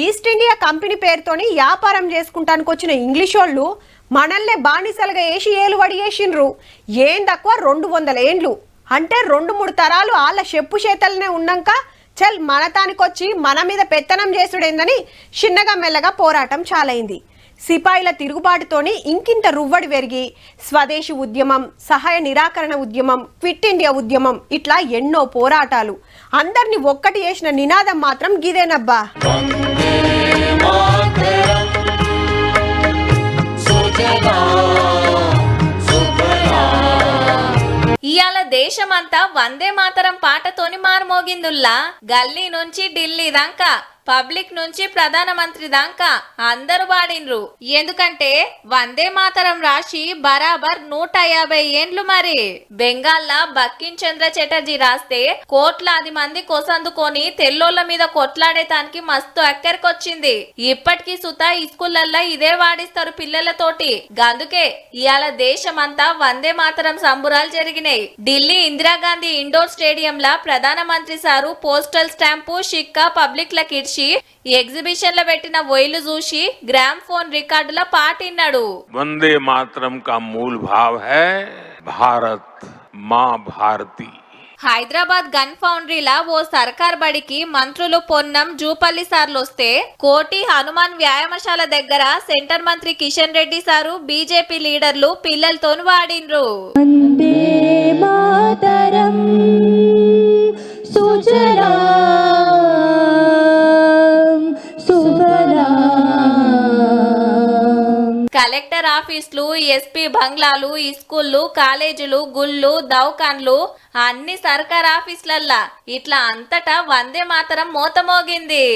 East India company పేరుతోని వ్యాపారం చేసుకుంటానికి వచ్చిన ఇంగ్లీష్ వాళ్ళు మనల్నే బానిసలుగా వేసి ఏలు వడియేసిండ్రు. ఏం తక్కువ 200 ఏండ్లు అంటే 2-3 తరాలు వాళ్ళ చెప్పు చేతలనే ఉన్నాక చల్ మనతానికొచ్చి మన మీద పెత్తనం చేసుడేందని చిన్నగా మెల్లగా పోరాటం చాలైంది. సిపాయిల తిరుగుబాటుతోని ఇంకింత రువ్వడి పెరిగి స్వదేశీ ఉద్యమం, సహాయ నిరాకరణ ఉద్యమం, క్విట్ ఇండియా ఉద్యమం ఇట్లా ఎన్నో పోరాటాలు. అందరినీ ఒక్కటి చేసిన నినాదం మాత్రం గిదేనబ్బా. ఇయాల దేశమంతా వందే మాతరం పాటతోని మారుమోగిందుల్లా. గల్లీ నుంచి ఢిల్లీ దాకా, పబ్లిక్ నుంచి ప్రధానమంత్రి దాకా అందరూ పాడినరు. ఎందుకంటే వందే మాతరం రాసి బరాబర్ 150 ఏండ్లు. మరి బెంగాల్లా బక్కిం చంద్ర చటర్జీ రాస్తే కోట్లాది మంది కొసందుకొని తెల్లోళ్ళ మీద కొట్లాడేతానికి మస్తు అక్కరికొచ్చింది. ఇప్పటికీ సుత స్కూళ్ళల్లో ఇదే వాడిస్తారు పిల్లలతోటి. గందుకే ఇయాల దేశమంతా వందే మాతరం సంబురాలు జరిగినాయి. ఢిల్లీ ఇందిరాగాంధీ ఇండోర్ స్టేడియంలా ప్రధానమంత్రి sir postal stamp Sikka public లకిడ్చి exhibition లో పెట్టిన వైలు చూసి గ్రామ్ ఫోన్ రికార్డుల పాటిన్నాడు. వందే మాతరం కా మూల్ భావ్ హై భారత్ మా భారతి. హైదరాబాద్ గన్ ఫౌండరీలా ఓ సర్కార్ బడికి మంత్రులు పొన్నం జూపల్లి సార్లు వస్తే కోటి హనుమాన్ వ్యాయామశాల దగ్గర సెంటర్ మంత్రి కిషన్ రెడ్డి సారు బీజేపీ లీడర్లు పిల్లలతోని వాడిన్రు. కలెక్టర్ ఆఫీసులు, ఎస్పీ బంగ్లాలు, స్కూళ్ళు, కాలేజీలు, గుళ్ళు, దౌకాన్లు అన్ని సర్కార్ ఆఫీసులల్లా ఇట్లా అంతటా వందే మాతరం మోతమోగింది.